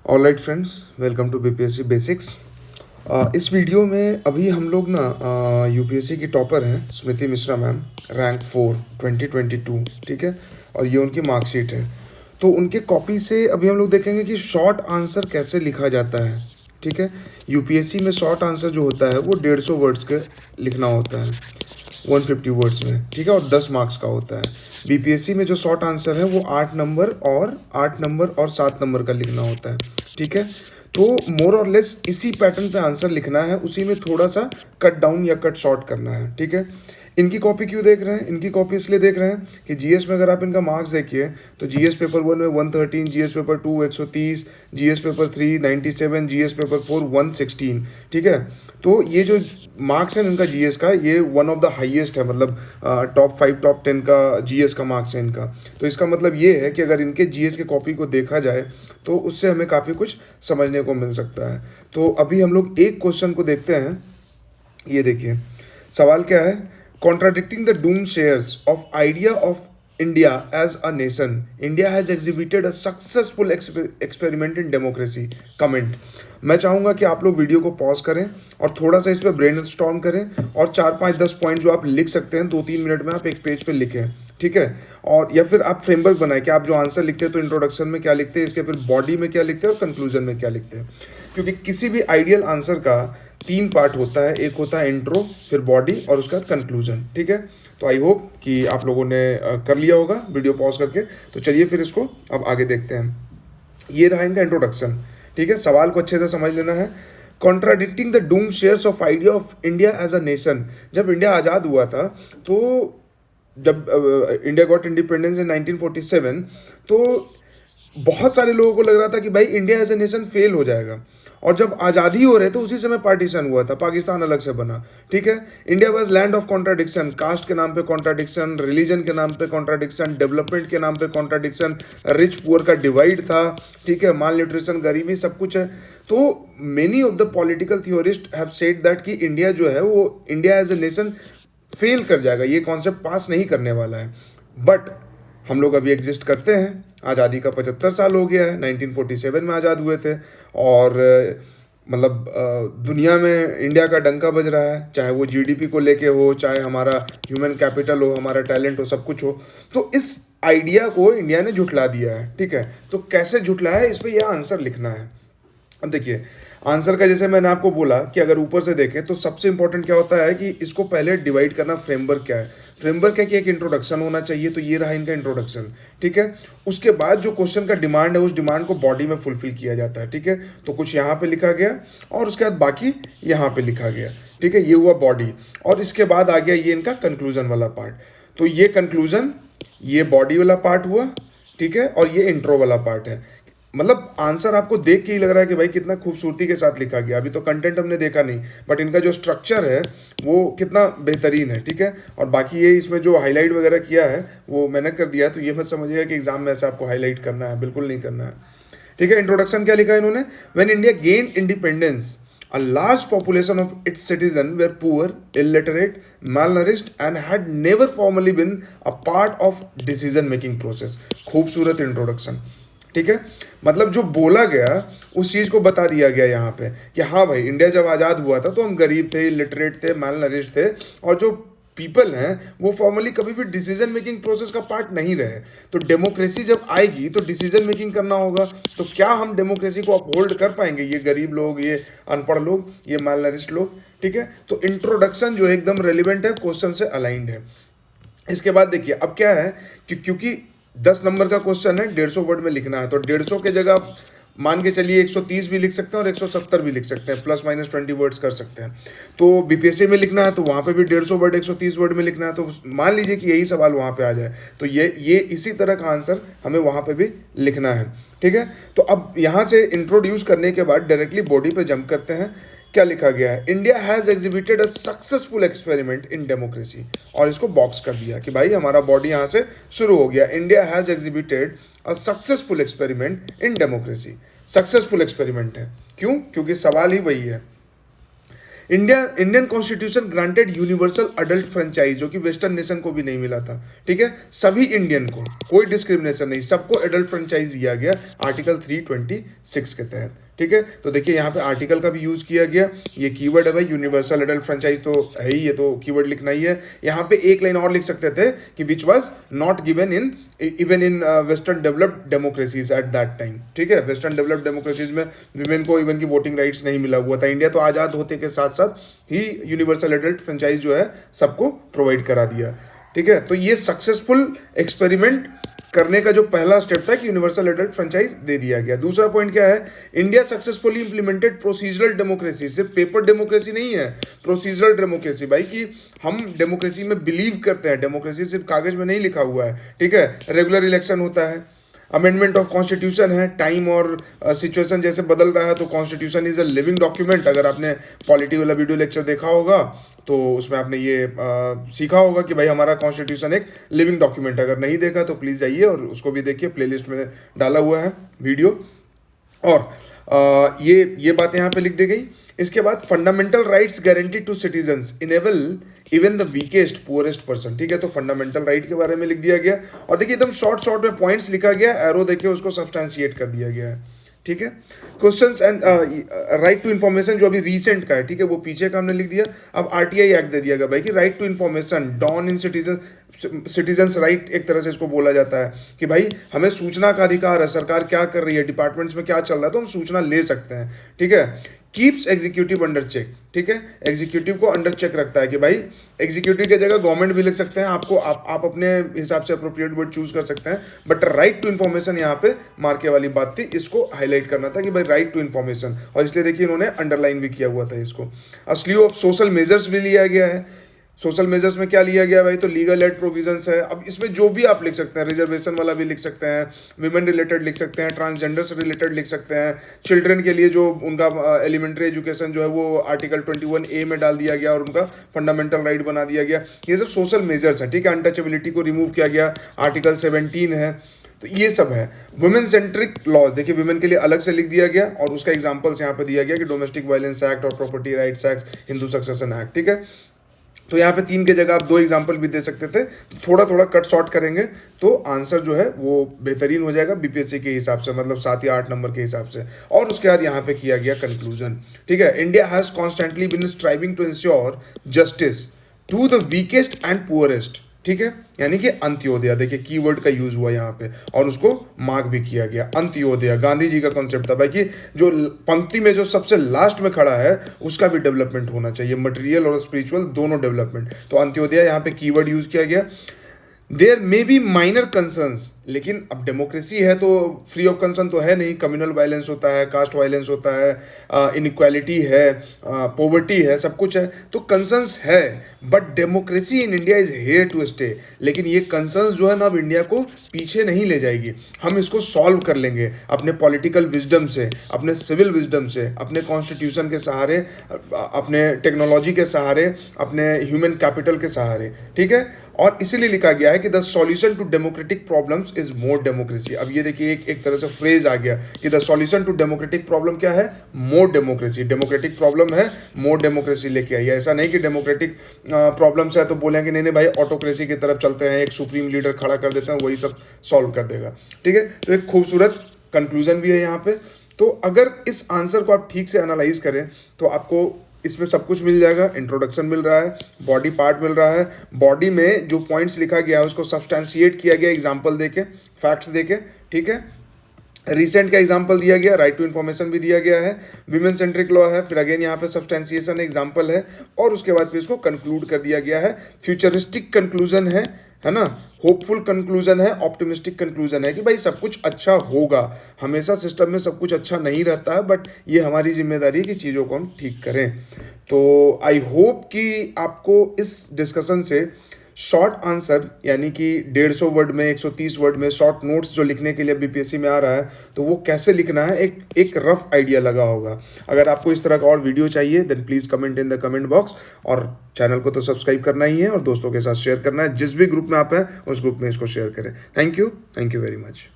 Alright friends, welcome to BPSC basics. इस video में अभी हम लोग ना यूपीएससी की टॉपर हैं स्मृति मिश्रा मैम, रैंक 4 2022, ठीक है। और ये उनकी मार्कशीट है। तो उनके कॉपी से अभी हम लोग देखेंगे कि शॉर्ट आंसर कैसे लिखा जाता है, ठीक है। यूपीएससी में शॉर्ट आंसर जो होता है वो 150 वर्ड्स के लिखना होता है, 150 वर्ड्स में, ठीक है, और 10 मार्क्स का होता है। बीपीएससी में जो शॉर्ट आंसर है वो 8 नंबर और 7 नंबर का लिखना होता है, ठीक है। तो मोर और लेस इसी पैटर्न पे आंसर लिखना है, उसी में थोड़ा सा कट डाउन या कट शॉर्ट करना है, ठीक है। इनकी कॉपी क्यों देख रहे हैं? इनकी कॉपी इसलिए देख रहे हैं कि जीएस में अगर आप इनका मार्क्स देखिए तो जीएस पेपर 1 में 113, GS paper 2 130, GS paper 3 97, GS paper 4 116, ठीक है। तो ये जो मार्क्स है इनका जीएस का, ये वन ऑफ द हाईएस्ट है, मतलब टॉप 5 टॉप 10 का जीएस का मार्क्स है इनका। तो इसका मतलब ये है कि अगर इनके जीएस के कॉपी को देखा जाए तो उससे हमें काफ़ी कुछ समझने को मिल सकता है। तो अभी हम लोग एक क्वेश्चन को देखते हैं। ये देखिए सवाल क्या है। Contradicting the doomsayers of idea of India as a nation, India has exhibited a successful experiment in democracy. Comment. मैं चाहूँगा कि आप लोग वीडियो को पॉज करें और थोड़ा सा इस पर ब्रेन स्टॉर्म करें और 4 5 10 पॉइंट जो आप लिख सकते हैं 2 3 मिनट में आप एक पेज पे लिखें, ठीक है। और या फिर आप फ्रेमवर्क बनाएं कि आप जो आंसर लिखते हैं तो इंट्रोडक्शन में क्या लिखते हैं, इसके फिर बॉडी में क्या लिखते हैं और कंक्लूजन में क्या लिखते हैं। क्योंकि किसी भी आइडियल आंसर का 3 पार्ट होता है, एक होता है इंट्रो, फिर बॉडी और उसका कंक्लूजन, ठीक है। तो आई होप कि आप लोगों ने कर लिया होगा वीडियो पॉज करके। तो चलिए फिर इसको अब आगे देखते हैं। ये रहा इनका इंट्रोडक्शन, ठीक है। सवाल को अच्छे से समझ लेना है। Contradicting the doomsayers of idea of India as a nation. जब इंडिया आज़ाद हुआ था, तो जब इंडिया गॉट इंडिपेंडेंस इन 1947, तो बहुत सारे लोगों को लग रहा था कि भाई India as a nation fail हो जाएगा। और जब आज़ादी हो रहे थे उसी समय पार्टीशन हुआ था, पाकिस्तान अलग से बना, ठीक है। India was land of contradiction, caste के नाम पे कॉन्ट्राडिक्शन, रिलीजन के नाम पे कॉन्ट्राडिक्शन, डेवलपमेंट के नाम पे कॉन्ट्राडिक्शन, रिच पुअर का डिवाइड था, ठीक है, माल न्यूट्रिशन, गरीबी, सब कुछ है। तो many of the political theorist have said that कि इंडिया जो है वो India as a nation fail कर जाएगा, ये कॉन्सेप्ट पास नहीं करने वाला है। बट हम लोग अभी एग्जिस्ट करते हैं। आज़ादी का 75 साल हो गया है, 1947 में आज़ाद हुए थे। और मतलब दुनिया में इंडिया का डंका बज रहा है, चाहे वो जीडीपी को लेके हो, चाहे हमारा ह्यूमन कैपिटल हो, हमारा टैलेंट हो, सब कुछ हो। तो इस आइडिया को इंडिया ने झुठला दिया है, ठीक है। तो कैसे झुठलाया है, इस पर यह आंसर लिखना है। अब देखिए आंसर का, जैसे मैंने आपको बोला कि अगर ऊपर से देखें तो सबसे इंपॉर्टेंट क्या होता है कि इसको पहले डिवाइड करना। फ्रेमवर्क क्या है? फ्रेमवर्क है कि एक इंट्रोडक्शन होना चाहिए, तो ये रहा इनका इंट्रोडक्शन, ठीक है। उसके बाद जो क्वेश्चन का डिमांड है उस डिमांड को बॉडी में फुलफिल किया जाता है, ठीक है। तो कुछ यहाँ पे लिखा गया और उसके बाद बाकी यहाँ पे लिखा गया, ठीक है। ये हुआ बॉडी। और इसके बाद आ गया ये इनका कंक्लूजन वाला पार्ट। तो ये कंक्लूजन, ये बॉडी वाला पार्ट हुआ, ठीक है, और ये इंट्रो वाला पार्ट है। मतलब आंसर आपको देख के ही लग रहा है कि भाई कितना खूबसूरती के साथ लिखा गया। अभी तो कंटेंट हमने देखा नहीं, बट इनका जो स्ट्रक्चर है वो कितना बेहतरीन है, ठीक है। और बाकी ये इसमें जो हाईलाइट वगैरह किया है वो मैंने कर दिया, तो ये मत समझिएगा कि एग्जाम में ऐसे आपको हाईलाइट करना है, बिल्कुल नहीं करना है, ठीक है। इंट्रोडक्शन क्या लिखा है इन्होंने? When India gain independence, a large population of its citizens were poor, illiterate, malnourished and had never formally been a part of decision making process। खूबसूरत इंट्रोडक्शन, ठीक है। मतलब जो बोला गया उस चीज़ को बता दिया गया यहाँ पे कि हाँ भाई, इंडिया जब आज़ाद हुआ था तो हम गरीब थे, लिटरेट थे, माल नरिश थे, और जो पीपल हैं वो फॉर्मली कभी भी डिसीजन मेकिंग प्रोसेस का पार्ट नहीं रहे। तो डेमोक्रेसी जब आएगी तो डिसीजन मेकिंग करना होगा। तो क्या हम डेमोक्रेसी को अपहोल्ड कर पाएंगे, ये गरीब लोग, ये अनपढ़ लोग, ये माल नरिश लोग, ठीक है। तो इंट्रोडक्शन जो है एकदम रेलिवेंट है, क्वेश्चन से अलाइंड है। इसके बाद देखिए अब क्या है कि क्योंकि 10 नंबर का क्वेश्चन है, 150 वर्ड में लिखना है, तो 150 के जगह आप मान के चलिए 130 भी लिख सकते हैं और 170 भी लिख सकते हैं, प्लस माइनस 20 वर्ड्स कर सकते हैं। तो बीपीएससी में लिखना है तो वहाँ पे भी 150 वर्ड 130 वर्ड में लिखना है। तो मान लीजिए कि यही सवाल वहाँ पे आ जाए, तो ये इसी तरह का आंसर हमें वहाँ पे भी लिखना है, ठीक है। तो अब यहाँ से इंट्रोड्यूस करने के बाद डायरेक्टली बॉडी पे जंप करते हैं। क्या लिखा गया है? India has exhibited a successful experiment in democracy, और इसको बॉक्स कर दिया कि भाई हमारा बॉडी यहाँ से शुरू हो गया। India has exhibited a successful experiment in democracy. Successful experiment है, क्यों? क्योंकि सवाल ही वही है। Indian constitution granted universal adult franchise, जो कि वेस्टर्न नेशन को भी नहीं मिला था, ठीक है। सभी इंडियन को, कोई डिस्क्रिमिनेशन नहीं, सबको एडल्ट फ्रेंचाइज दिया गया आर्टिकल 326 के तहत, ठीक है। तो देखिए यहाँ पे आर्टिकल का भी यूज किया गया, ये कीवर्ड है भाई, यूनिवर्सल एडल्ट फ्रेंचाइज तो है ही, ये तो कीवर्ड लिखना ही है। यहाँ पे एक लाइन और लिख सकते थे कि which was not given in even in western developed democracies at that time, ठीक है। वेस्टर्न डेवलप्ड डेमोक्रेसीज में विमेन को इवन की वोटिंग राइट्स नहीं मिला हुआ था। इंडिया तो आज़ाद होते के साथ साथ ही यूनिवर्सल एडल्ट फ्रेंचाइज जो है सबको प्रोवाइड करा दिया, ठीक है। तो ये सक्सेसफुल एक्सपेरिमेंट करने का जो पहला स्टेप था कि यूनिवर्सल एडल्ट फ्रेंचाइज दे दिया गया। दूसरा पॉइंट क्या है, India successfully implemented procedural democracy, सिर्फ पेपर डेमोक्रेसी नहीं है, प्रोसीजरल डेमोक्रेसी, भाई कि हम डेमोक्रेसी में बिलीव करते हैं, डेमोक्रेसी सिर्फ कागज में नहीं लिखा हुआ है, ठीक है। रेगुलर इलेक्शन होता है, अमेंडमेंट ऑफ कॉन्स्टिट्यूशन है, टाइम और सिचुएशन जैसे बदल रहा है तो constitution is a living document. अगर आपने पॉलिटी वाला वीडियो लेक्चर देखा होगा तो उसमें आपने ये सीखा होगा कि भाई हमारा कॉन्स्टिट्यूशन एक लिविंग डॉक्यूमेंट है। अगर नहीं देखा तो प्लीज़ जाइए और उसको भी देखिए, प्लेलिस्ट में डाला हुआ है वीडियो। और ये बात यहाँ पे लिख दी गई। इसके बाद fundamental rights guaranteed to citizens enable even the weakest poorest person, ठीक है। तो फंडामेंटल राइट के बारे में लिख दिया गया और देखिए एकदम शॉर्ट में पॉइंट्स लिखा गया, एरो देखिए उसको सब्सटेंशिएट कर दिया गया है, ठीक है। Questions and right to information जो अभी रीसेंट का है, ठीक है, वो पीछे का हमने लिख दिया। अब आरटीआई एक्ट दे दिया गया भाई कि right to information dawn in citizens right, एक तरह से इसको बोला जाता है कि भाई हमें सूचना का अधिकार है, सरकार क्या कर रही है, डिपार्टमेंट्स में क्या चल रहा है तो हम सूचना ले सकते हैं, ठीक है। कीप्स एग्जीक्यूटिव अंडर चेक, ठीक है, एग्जीक्यूटिव को अंडर चेक रखता है कि भाई एग्जीक्यूटिव की जगह गवर्नमेंट भी लिख सकते हैं, आपको आप अपने हिसाब से अप्रोप्रिएट वर्ड चूज कर सकते हैं, बट राइट टू इन्फॉर्मेशन यहाँ पे मार्के वाली बात थी, इसको हाईलाइट करना था कि भाई राइट टू इन्फॉर्मेशन, और इसलिए देखिए इन्होंने अंडरलाइन भी किया हुआ था इसको। स्लीव ऑफ सोशल मेजर्स भी लिया गया है। सोशल मेजर्स में क्या लिया गया भाई, तो लीगल एड प्रोविजंस है। अब इसमें जो भी आप लिख सकते हैं, रिजर्वेशन वाला भी लिख सकते हैं, विमेन रिलेटेड लिख सकते हैं, ट्रांसजेंडर से रिलेटेड लिख सकते हैं, चिल्ड्रन के लिए जो उनका एलिमेंट्री एजुकेशन जो है वो आर्टिकल 21A में डाल दिया गया और उनका फंडामेंटल राइट बना दिया गया। ये सब सोशल मेजर्स है, ठीक है। अनटचेबिलिटी को रिमूव किया गया, आर्टिकल 17 है, तो ये सब है। वुमेन सेंट्रिक लॉज देखिए विमेन के लिए अलग से लिख दिया गया और उसका एग्जांपल्स यहाँ पे दिया गया कि डोमेस्टिक वायलेंस एक्ट और property rights act, Hindu succession act, ठीक है। तो यहाँ पे 3 के जगह आप 2 एग्जाम्पल भी दे सकते थे, तो थोड़ा कट शॉर्ट करेंगे तो आंसर जो है वो बेहतरीन हो जाएगा बीपीएससी के हिसाब से, मतलब 7 या 8 नंबर के हिसाब से। और उसके बाद यहाँ पे किया गया कंक्लूजन, ठीक है। India has constantly been striving to ensure justice to the weakest and poorest, ठीक है, यानी कि अंत्योदय, देखिए कीवर्ड का यूज हुआ यहाँ पे और उसको मार्क भी किया गया। अंत्योदय गांधी जी का कॉन्सेप्ट था भाई कि जो पंक्ति में जो सबसे लास्ट में खड़ा है उसका भी डेवलपमेंट होना चाहिए, मटेरियल और स्पिरिचुअल दोनों डेवलपमेंट। तो अंत्योदय यहाँ पे कीवर्ड यूज किया गया। There may be minor concerns, लेकिन अब डेमोक्रेसी है तो फ्री ऑफ कंसर्न तो है नहीं, कम्युनल वायलेंस होता है, कास्ट वायलेंस होता है, इनइक्वालिटी है, पॉवर्टी है, सब कुछ है, तो कंसर्न्स है। But democracy in India is here to stay. लेकिन ये कंसर्न्स जो है ना अब इंडिया को पीछे नहीं ले जाएगी, हम इसको सॉल्व कर लेंगे अपने पॉलिटिकल विजडम से, अपने सिविल विजडम से, अपने कॉन्स्टिट्यूशन के सहारे, अपने टेक्नोलॉजी के सहारे, अपने ह्यूमन कैपिटल के सहारे, ठीक है। और इसीलिए लिखा गया है कि the solution to democratic problems is more democracy. अब ये देखिए एक तरह से फ्रेज आ गया कि the solution to democratic problem क्या है, मोर डेमोक्रेसी। डेमोक्रेटिक प्रॉब्लम है, मोर डेमोक्रेसी लेके आई है। ऐसा नहीं कि डेमोक्रेटिक प्रॉब्लम्स है तो बोलेंगे नहीं भाई ऑटोक्रेसी की तरफ चलते हैं, एक सुप्रीम लीडर खड़ा कर देते हैं, वही सब सॉल्व कर देगा, ठीक है। तो एक खूबसूरत कंक्लूजन भी है यहाँ पे। तो अगर इस आंसर को आप ठीक से एनालाइज करें तो आपको इसमें सब कुछ मिल जाएगा। इंट्रोडक्शन मिल रहा है, बॉडी पार्ट मिल रहा है, बॉडी में जो पॉइंट्स लिखा गया है उसको सब्सटेंशिएट किया गया एग्जाम्पल देके, फैक्ट्स देके, ठीक है। रिसेंट का एग्जांपल दिया गया, राइट टू इन्फॉर्मेशन भी दिया गया है, विमेन सेंट्रिक लॉ है, फिर अगेन यहाँ पे सब्सटेंशिएशन एग्जांपल है, और उसके बाद फिर इसको कंक्लूड कर दिया गया है। फ्यूचरिस्टिक कंक्लूजन है ना, होपफुल कंक्लूजन है, ऑप्टिमिस्टिक कंक्लूजन है कि भाई सब कुछ अच्छा होगा। हमेशा सिस्टम में सब कुछ अच्छा नहीं रहता है, बट ये हमारी जिम्मेदारी है कि चीज़ों को हम ठीक करें। तो आई होप कि आपको इस डिस्कशन से शॉर्ट आंसर यानी कि 150 वर्ड में, 130 वर्ड में शॉर्ट नोट्स जो लिखने के लिए बीपीएससी में आ रहा है तो वो कैसे लिखना है एक रफ आइडिया लगा होगा। अगर आपको इस तरह का और वीडियो चाहिए then please comment in the comment box, और चैनल को तो सब्सक्राइब करना ही है और दोस्तों के साथ शेयर करना है। जिस भी ग्रुप में आप हैं उस ग्रुप में इसको शेयर करें। Thank you very much.